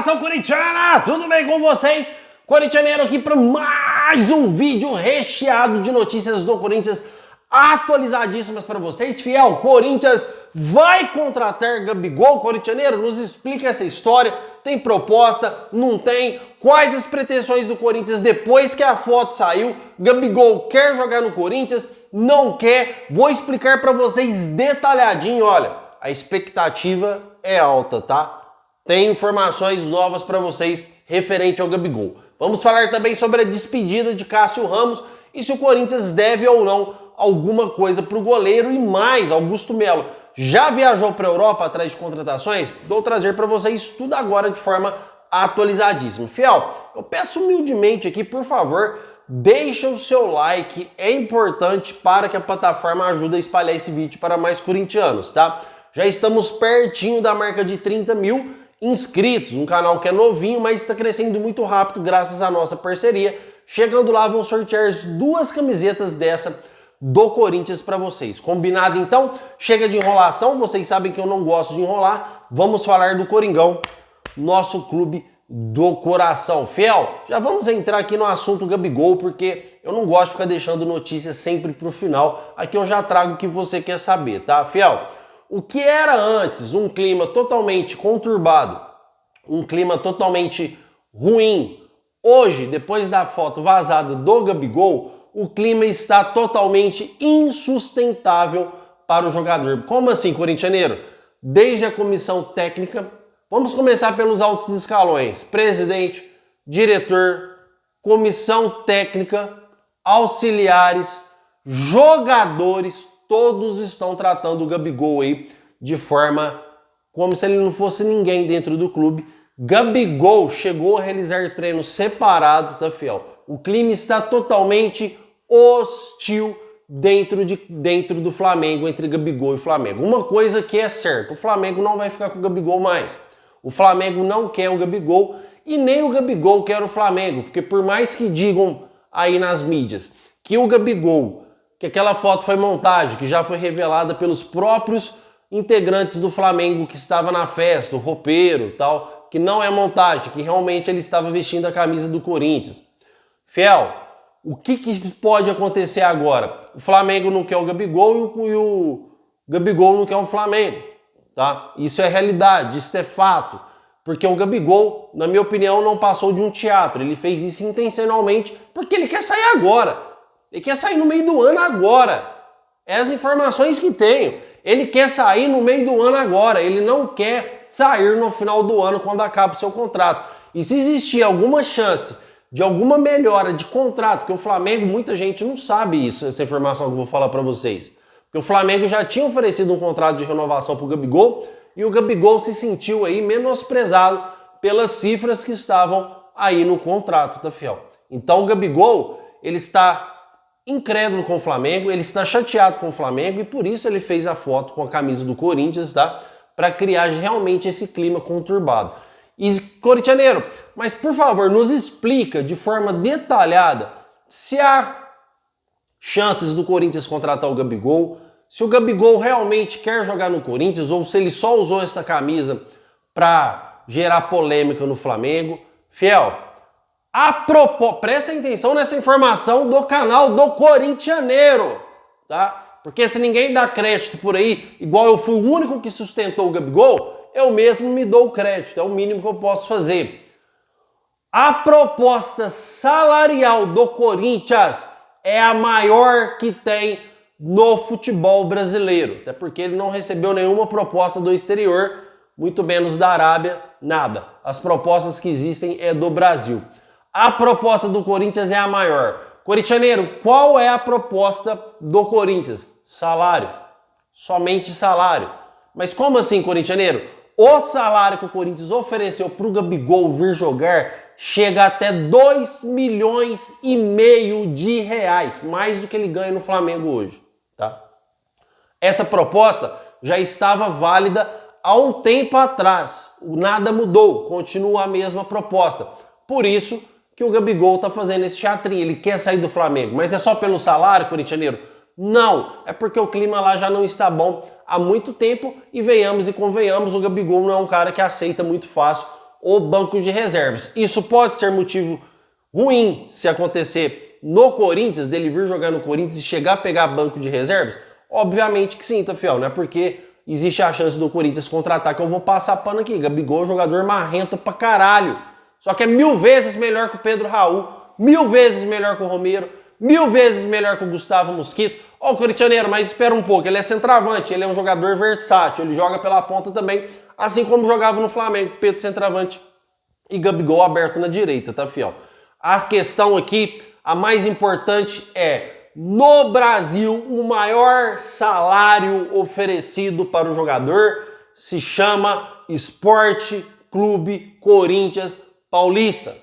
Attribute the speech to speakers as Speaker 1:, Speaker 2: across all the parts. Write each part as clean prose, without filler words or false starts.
Speaker 1: Nação corintiana, tudo bem com vocês? Corintianeiro aqui para mais um vídeo recheado de notícias do Corinthians atualizadíssimas para vocês. Fiel, Corinthians vai contratar Gabigol. Corintianeiro, nos explica essa história. Tem proposta? Não tem? Quais as pretensões do Corinthians depois que a foto saiu? Gabigol quer jogar no Corinthians? Não quer? Vou explicar para vocês detalhadinho. Olha, a expectativa é alta, tá? Tem informações novas para vocês referente ao Gabigol. Vamos falar também sobre a despedida de Cássio Ramos e se o Corinthians deve ou não alguma coisa para o goleiro e mais, Augusto Melo. Já viajou para a Europa atrás de contratações? Vou trazer para vocês tudo agora de forma atualizadíssima. Fiel, eu peço humildemente aqui, por favor, deixa o seu like, é importante para que a plataforma ajude a espalhar esse vídeo para mais corintianos, tá? Já estamos pertinho da marca de 30 mil inscritos, um canal que é novinho, mas está crescendo muito rápido graças à nossa parceria. Chegando lá, vão sortear 2 camisetas dessa do Corinthians para vocês. Combinado então? Chega de enrolação, vocês sabem que eu não gosto de enrolar. Vamos falar do Coringão, nosso clube do coração. Fiel, já vamos entrar aqui no assunto Gabigol, porque eu não gosto de ficar deixando notícias sempre pro final. Aqui eu já trago o que você quer saber, tá, Fiel? O que era antes um clima totalmente conturbado, um clima totalmente ruim, hoje, depois da foto vazada do Gabigol, o clima está totalmente insustentável para o jogador. Como assim, corintianeiro? Desde a comissão técnica, vamos começar pelos altos escalões, presidente, diretor, comissão técnica, auxiliares, jogadores, todos estão tratando o Gabigol aí de forma como se ele não fosse ninguém dentro do clube. Gabigol chegou a realizar treino separado, tá, Fiel? O clima está totalmente hostil dentro do Flamengo, entre Gabigol e Flamengo. Uma coisa que é certa, o Flamengo não vai ficar com o Gabigol mais. O Flamengo não quer o Gabigol e nem o Gabigol quer o Flamengo, porque por mais que digam aí nas mídias que o Gabigol, que aquela foto foi montagem, que já foi revelada pelos próprios integrantes do Flamengo que estava na festa, o roupeiro e tal, que não é montagem, que realmente ele estava vestindo a camisa do Corinthians. Fiel, o que pode acontecer agora? O Flamengo não quer o Gabigol e o Gabigol não quer o Flamengo, tá? Isso é realidade, isso é fato, porque o Gabigol, na minha opinião, não passou de um teatro, ele fez isso intencionalmente porque ele quer sair agora. Ele quer sair no meio do ano agora. É as informações que tenho. Ele quer sair no meio do ano agora. Ele não quer sair no final do ano quando acaba o seu contrato. E se existir alguma chance de alguma melhora de contrato, porque o Flamengo, muita gente não sabe isso, essa informação que eu vou falar para vocês. Porque o Flamengo já tinha oferecido um contrato de renovação para o Gabigol e o Gabigol se sentiu aí menosprezado pelas cifras que estavam aí no contrato, tá, Fiel? Então o Gabigol, ele está incrédulo com o Flamengo, ele está chateado com o Flamengo e por isso ele fez a foto com a camisa do Corinthians, tá? Para criar realmente esse clima conturbado. E, corintianeiro, mas por favor, nos explica de forma detalhada se há chances do Corinthians contratar o Gabigol, se o Gabigol realmente quer jogar no Corinthians ou se ele só usou essa camisa para gerar polêmica no Flamengo. Fiel, presta atenção nessa informação do canal do Corintianeiro, tá? Porque se ninguém dá crédito por aí, igual eu fui o único que sustentou o Gabigol, eu mesmo me dou o crédito, é o mínimo que eu posso fazer. A proposta salarial do Corinthians é a maior que tem no futebol brasileiro, até porque ele não recebeu nenhuma proposta do exterior, muito menos da Arábia, nada. As propostas que existem é do Brasil. A proposta do Corinthians é a maior. Corintianeiro, qual é a proposta do Corinthians? Salário. Somente salário. Mas como assim, corintianeiro? O salário que o Corinthians ofereceu para o Gabigol vir jogar chega até 2,5 milhões de reais. Mais do que ele ganha no Flamengo hoje, tá? Essa proposta já estava válida há um tempo atrás. Nada mudou. Continua a mesma proposta. Por isso que o Gabigol tá fazendo esse teatrinho, ele quer sair do Flamengo, mas é só pelo salário, corintianeiro? Não, é porque o clima lá já não está bom há muito tempo e venhamos e convenhamos, o Gabigol não é um cara que aceita muito fácil ou banco de reservas. Isso pode ser motivo ruim se acontecer no Corinthians, dele vir jogar no Corinthians e chegar a pegar banco de reservas? Obviamente que sim, tá, fiel? Não é porque existe a chance do Corinthians contratar que eu vou passar pano aqui. Gabigol é um jogador marrento pra caralho. Só que é 1000 vezes melhor que o Pedro Raul, 1000 vezes melhor que o Romero, 1000 vezes melhor que o Gustavo Mosquito. Ó, o corintianeiro, mas espera um pouco, ele é centroavante, ele é um jogador versátil, ele joga pela ponta também, assim como jogava no Flamengo, Pedro centroavante e Gabigol aberto na direita, tá, fiel? A questão aqui, a mais importante é, no Brasil, o maior salário oferecido para o jogador se chama Esporte Clube Corinthians Paulista.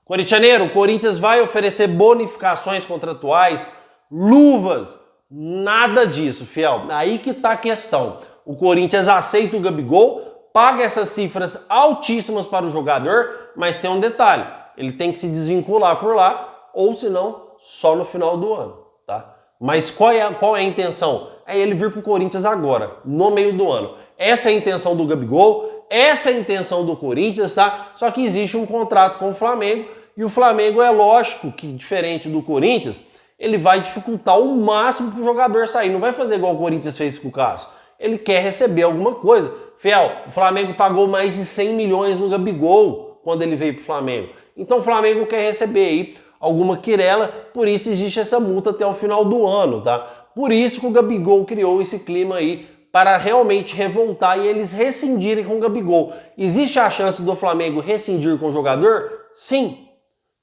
Speaker 1: Corintianeiro, o Corinthians vai oferecer bonificações contratuais, luvas, nada disso, fiel. Aí que tá a questão. O Corinthians aceita o Gabigol, paga essas cifras altíssimas para o jogador, mas tem um detalhe, ele tem que se desvincular por lá, ou senão, só no final do ano, tá? Mas qual é a intenção? É ele vir pro Corinthians agora, no meio do ano. Essa é a intenção do Gabigol, essa é a intenção do Corinthians, tá? Só que existe um contrato com o Flamengo, e o Flamengo é lógico que, diferente do Corinthians, ele vai dificultar o máximo para o jogador sair. Não vai fazer igual o Corinthians fez com o Cássio. Ele quer receber alguma coisa. Fiel, o Flamengo pagou mais de 100 milhões no Gabigol quando ele veio para o Flamengo. Então o Flamengo quer receber aí alguma quirela, por isso existe essa multa até o final do ano, tá? Por isso que o Gabigol criou esse clima aí para realmente revoltar e eles rescindirem com o Gabigol. Existe a chance do Flamengo rescindir com o jogador? Sim.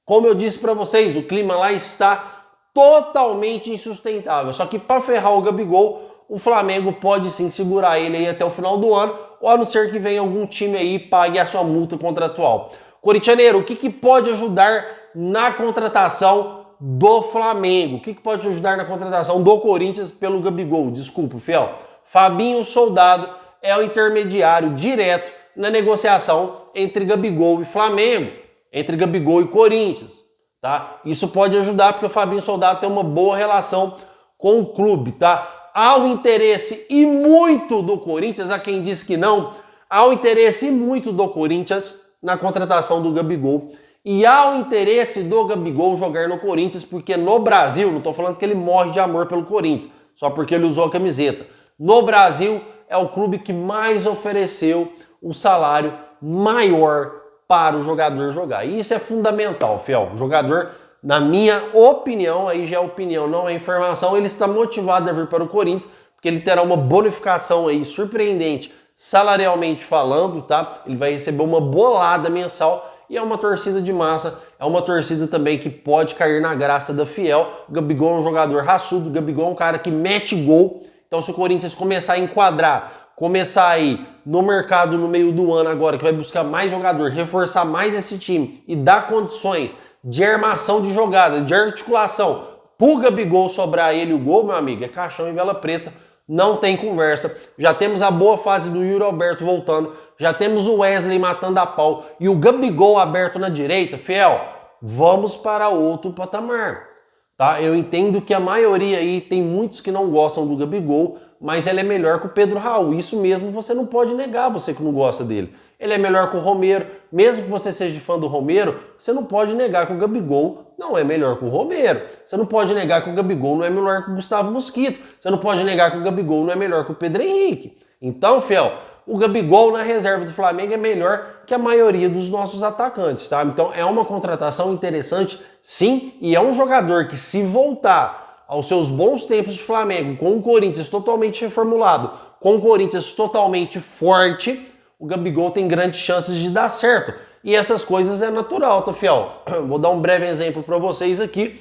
Speaker 1: Como eu disse para vocês, o clima lá está totalmente insustentável. Só que para ferrar o Gabigol, o Flamengo pode sim segurar ele aí até o final do ano, ou a não ser que venha algum time aí e pague a sua multa contratual. Corintianeiro, o que pode ajudar na contratação do Flamengo? O que pode ajudar na contratação do Corinthians pelo Gabigol? Desculpa, fiel. Fabinho Soldado é o intermediário direto na negociação entre Gabigol e Flamengo, entre Gabigol e Corinthians, tá? Isso pode ajudar porque o Fabinho Soldado tem uma boa relação com o clube, tá? Há um interesse e muito do Corinthians, a quem diz que não, há um interesse e muito do Corinthians na contratação do Gabigol. E há o interesse do Gabigol jogar no Corinthians, porque no Brasil, não estou falando que ele morre de amor pelo Corinthians, só porque ele usou a camiseta. No Brasil, é o clube que mais ofereceu o salário maior para o jogador jogar. E isso é fundamental, fiel. O jogador, na minha opinião, aí já é opinião, não é informação, ele está motivado a vir para o Corinthians, porque ele terá uma bonificação aí surpreendente, salarialmente falando, tá? Ele vai receber uma bolada mensal e é uma torcida de massa, é uma torcida também que pode cair na graça da fiel. O Gabigol é um jogador raçudo, o Gabigol é um cara que mete gol. Então se o Corinthians começar a enquadrar, começar aí no mercado no meio do ano agora, que vai buscar mais jogador, reforçar mais esse time e dar condições de armação de jogada, de articulação, pro Gabigol sobrar ele o gol, meu amigo, é caixão e vela preta, não tem conversa. Já temos a boa fase do Yuri Alberto voltando, já temos o Wesley matando a pau e o Gabigol aberto na direita, fiel, vamos para outro patamar. Tá? Eu entendo que a maioria aí, tem muitos que não gostam do Gabigol, mas ele é melhor que o Pedro Raul. Isso mesmo você não pode negar, você que não gosta dele. Ele é melhor que o Romero. Mesmo que você seja fã do Romero, você não pode negar que o Gabigol não é melhor que o Romero. Você não pode negar que o Gabigol não é melhor que o Gustavo Mosquito. Você não pode negar que o Gabigol não é melhor que o Pedro Henrique. Então, fiel, o Gabigol na reserva do Flamengo é melhor que a maioria dos nossos atacantes, tá? Então é uma contratação interessante, sim, e é um jogador que, se voltar aos seus bons tempos de Flamengo, com o Corinthians totalmente reformulado, com o Corinthians totalmente forte, o Gabigol tem grandes chances de dar certo. E essas coisas é natural, tá, fiel? Vou dar um breve exemplo para vocês aqui,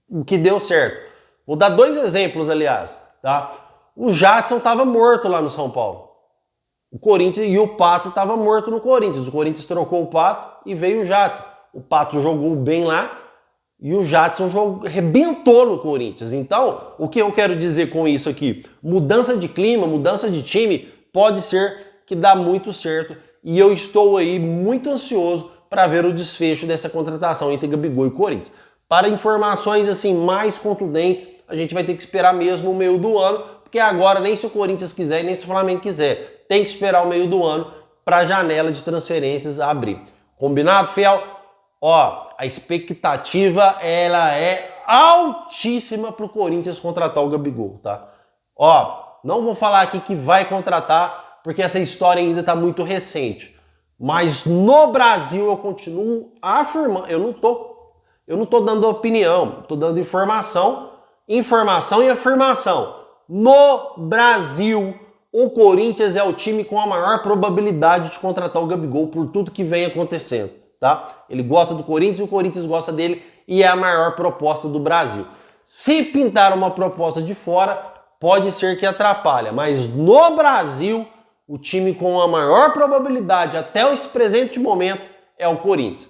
Speaker 1: o que deu certo. Vou dar 2 exemplos, aliás, tá? O Jadson estava morto lá no São Paulo. O Corinthians e o Pato estava morto no Corinthians. O Corinthians trocou o Pato e veio o Jadson. O Pato jogou bem lá e o Jadson arrebentou no Corinthians. Então, o que eu quero dizer com isso aqui? Mudança de clima, mudança de time, pode ser que dá muito certo. E eu estou aí muito ansioso para ver o desfecho dessa contratação entre Gabigol e Corinthians. Para informações assim mais contundentes, a gente vai ter que esperar mesmo o meio do ano, porque agora nem se o Corinthians quiser, nem se o Flamengo quiser. Tem que esperar o meio do ano para a janela de transferências abrir. Combinado, fiel? Ó, a expectativa ela é altíssima para o Corinthians contratar o Gabigol, tá? Ó, não vou falar aqui que vai contratar, porque essa história ainda está muito recente. Mas no Brasil eu continuo afirmando, eu não tô dando opinião, tô dando informação e afirmação. No Brasil, o Corinthians é o time com a maior probabilidade de contratar o Gabigol por tudo que vem acontecendo, tá? Ele gosta do Corinthians e o Corinthians gosta dele e é a maior proposta do Brasil. Se pintar uma proposta de fora, pode ser que atrapalhe, mas no Brasil, o time com a maior probabilidade até esse presente momento é o Corinthians.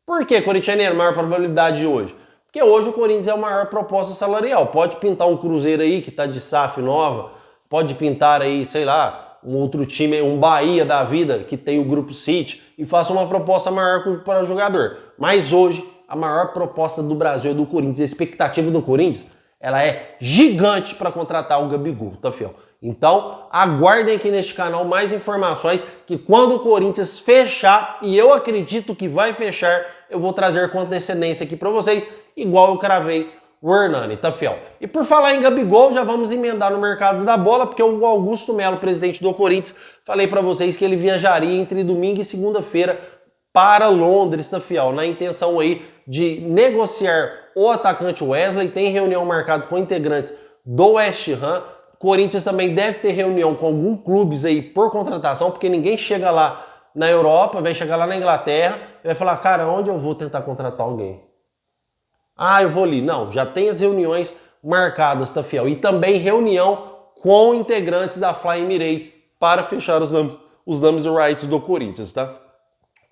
Speaker 1: Por que, corintianeiro, maior probabilidade de hoje? Porque hoje o Corinthians é a maior proposta salarial. Pode pintar um Cruzeiro aí que está de SAF nova, pode pintar aí, sei lá, um outro time, um Bahia da vida que tem o Grupo City e faça uma proposta maior para o jogador. Mas hoje a maior proposta do Brasil é do Corinthians. A expectativa do Corinthians ela é gigante para contratar o Gabigol, tá, fiel? Então, aguardem aqui neste canal mais informações que quando o Corinthians fechar, e eu acredito que vai fechar, eu vou trazer com antecedência aqui para vocês, igual eu cravei o Hernani, tá, fiel? E por falar em Gabigol, já vamos emendar no mercado da bola, porque o Augusto Melo, presidente do Corinthians, falei para vocês que ele viajaria entre domingo e segunda-feira para Londres, tá, fiel? Na intenção aí de negociar o atacante Wesley, tem reunião marcada com integrantes do West Ham. Corinthians também deve ter reunião com alguns clubes aí por contratação, porque ninguém chega lá na Europa, vai chegar lá na Inglaterra e vai falar, cara, onde eu vou tentar contratar alguém? Ah, eu vou ali. Não, já tem as reuniões marcadas, tá, fiel? E também reunião com integrantes da Fly Emirates para fechar os nomes e rights do Corinthians, tá?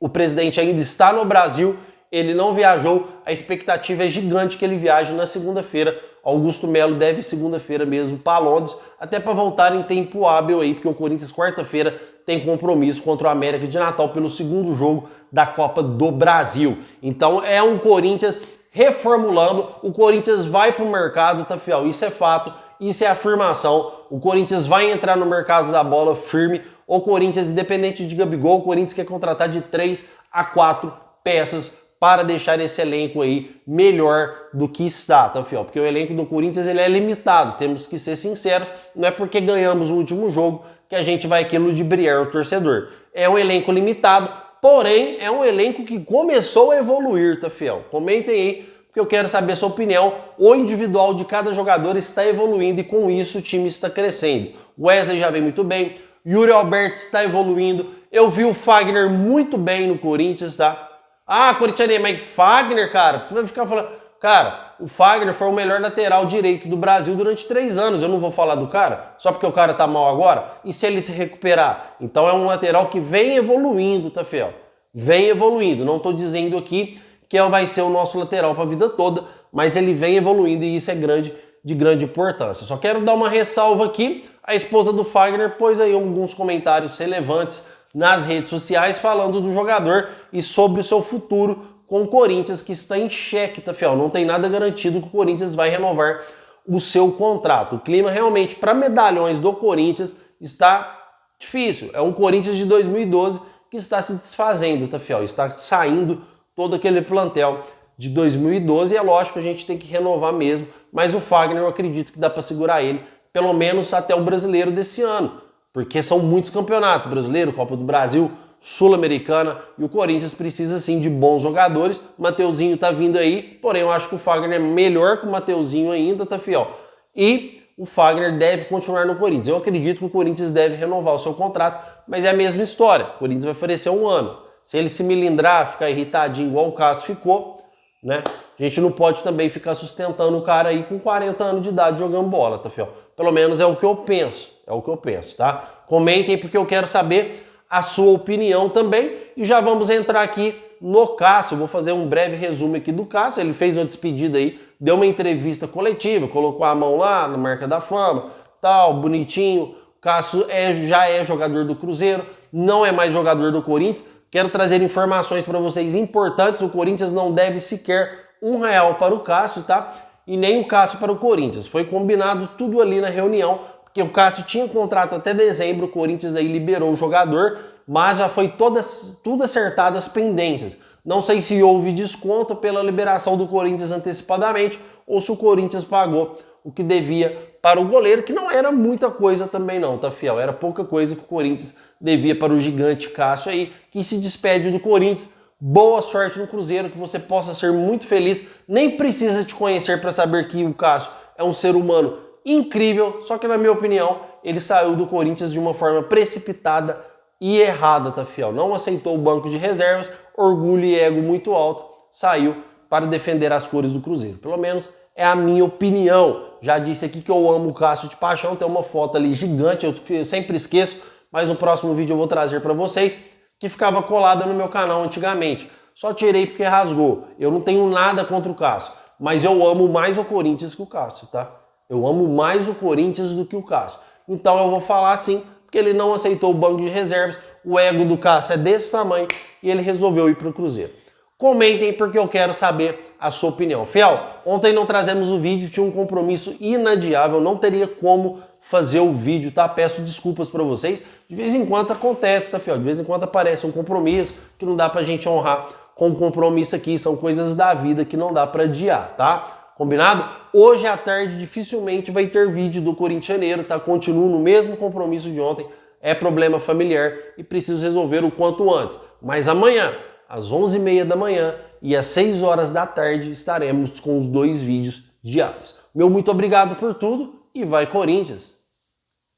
Speaker 1: O presidente ainda está no Brasil, ele não viajou, a expectativa é gigante que ele viaje na segunda-feira. Augusto Melo deve segunda-feira mesmo para Londres, até para voltar em tempo hábil aí, porque o Corinthians quarta-feira tem compromisso contra o América de Natal pelo segundo jogo da Copa do Brasil. Então é um Corinthians reformulando, o Corinthians vai para o mercado, tá, fiel? Isso é fato, isso é afirmação. O Corinthians vai entrar no mercado da bola firme. O Corinthians, independente de Gabigol, o Corinthians quer contratar de 3 a 4 peças para deixar esse elenco aí melhor do que está, tá, fiel? Porque o elenco do Corinthians ele é limitado, temos que ser sinceros, não é porque ganhamos o último jogo que a gente vai aqui ludibriar o torcedor. É um elenco limitado, porém é um elenco que começou a evoluir, tá, fiel? Comentem aí, porque eu quero saber a sua opinião. O individual de cada jogador está evoluindo e com isso o time está crescendo. Wesley já vem muito bem, Yuri Alberto está evoluindo, eu vi o Fagner muito bem no Corinthians, tá? Ah, corintianeiro, mas Fagner, cara, você vai ficar falando... Cara, o Fagner foi o melhor lateral direito do Brasil durante 3 anos. Eu não vou falar do cara só porque o cara tá mal agora. E se ele se recuperar? Então é um lateral que vem evoluindo, tá, fiel? Vem evoluindo. Não tô dizendo aqui que vai ser o nosso lateral para a vida toda, mas ele vem evoluindo e isso é de grande importância. Só quero dar uma ressalva aqui. A esposa do Fagner pôs aí alguns comentários relevantes nas redes sociais falando do jogador e sobre o seu futuro com o Corinthians, que está em xeque, tá, fiel? Não tem nada garantido que o Corinthians vai renovar o seu contrato. O clima realmente para medalhões do Corinthians está difícil. É um Corinthians de 2012 que está se desfazendo, tá, fiel? Está saindo todo aquele plantel de 2012 e é lógico que a gente tem que renovar mesmo, mas o Fagner eu acredito que dá para segurar ele pelo menos até o brasileiro desse ano, porque são muitos campeonatos, brasileiro, Copa do Brasil, Sul-Americana, e o Corinthians precisa sim de bons jogadores. Mateuzinho tá vindo aí, porém eu acho que o Fagner é melhor que o Mateuzinho ainda, tá, fiel? E o Fagner deve continuar no Corinthians. Eu acredito que o Corinthians deve renovar o seu contrato, mas é a mesma história, o Corinthians vai oferecer 1 ano. Se ele se melindrar, ficar irritadinho igual o Cássio ficou, né? A gente não pode também ficar sustentando o cara aí com 40 anos de idade jogando bola, tá, fiel? Pelo menos é o que eu penso, tá? Comentem porque eu quero saber a sua opinião também. E já vamos entrar aqui no Cássio. Eu vou fazer um breve resumo aqui do Cássio. Ele fez uma despedida aí, deu uma entrevista coletiva, colocou a mão lá na marca da fama, tal, bonitinho. O Cássio já é jogador do Cruzeiro, não é mais jogador do Corinthians. Quero trazer informações para vocês importantes. O Corinthians não deve sequer R$1 para o Cássio, tá? E nem o Cássio para o Corinthians. Foi combinado tudo ali na reunião, porque o Cássio tinha contrato até dezembro, o Corinthians aí liberou o jogador mas já foi tudo acertado as pendências. Não sei se houve desconto pela liberação do Corinthians antecipadamente ou se o Corinthians pagou o que devia para o goleiro, que não era muita coisa também não, tá, fiel? Era pouca coisa que o Corinthians devia para o gigante Cássio aí, que se despede do Corinthians. Boa sorte no Cruzeiro, que você possa ser muito feliz. Nem precisa te conhecer para saber que o Cássio é um ser humano incrível, só que na minha opinião, ele saiu do Corinthians de uma forma precipitada e errada, tá, fiel? Não aceitou o banco de reservas, orgulho e ego muito alto, saiu para defender as cores do Cruzeiro. Pelo menos é a minha opinião. Já disse aqui que eu amo o Cássio de paixão, tem uma foto ali gigante, eu sempre esqueço, mas no próximo vídeo eu vou trazer para vocês, que ficava colada no meu canal antigamente. Só tirei porque rasgou. Eu não tenho nada contra o Cássio, mas eu amo mais o Corinthians que o Cássio, tá? Eu amo mais o Corinthians do que o Cássio. Então eu vou falar assim, porque ele não aceitou o banco de reservas, o ego do Cássio é desse tamanho e ele resolveu ir para o Cruzeiro. Comentem porque eu quero saber a sua opinião. Fiel, ontem não trazemos o vídeo, tinha um compromisso inadiável, não teria como fazer o vídeo, tá? Peço desculpas para vocês. De vez em quando acontece, tá, fiel? De vez em quando aparece um compromisso que não dá pra gente honrar com o compromisso aqui, são coisas da vida que não dá pra adiar, tá? Combinado? Hoje à tarde dificilmente vai ter vídeo do corintianeiro, tá? Continuo no mesmo compromisso de ontem, é problema familiar e preciso resolver o quanto antes. Mas amanhã, às 11h30 da manhã e às 6 horas da tarde estaremos com os 2 vídeos diários. Meu muito obrigado por tudo e vai Corinthians!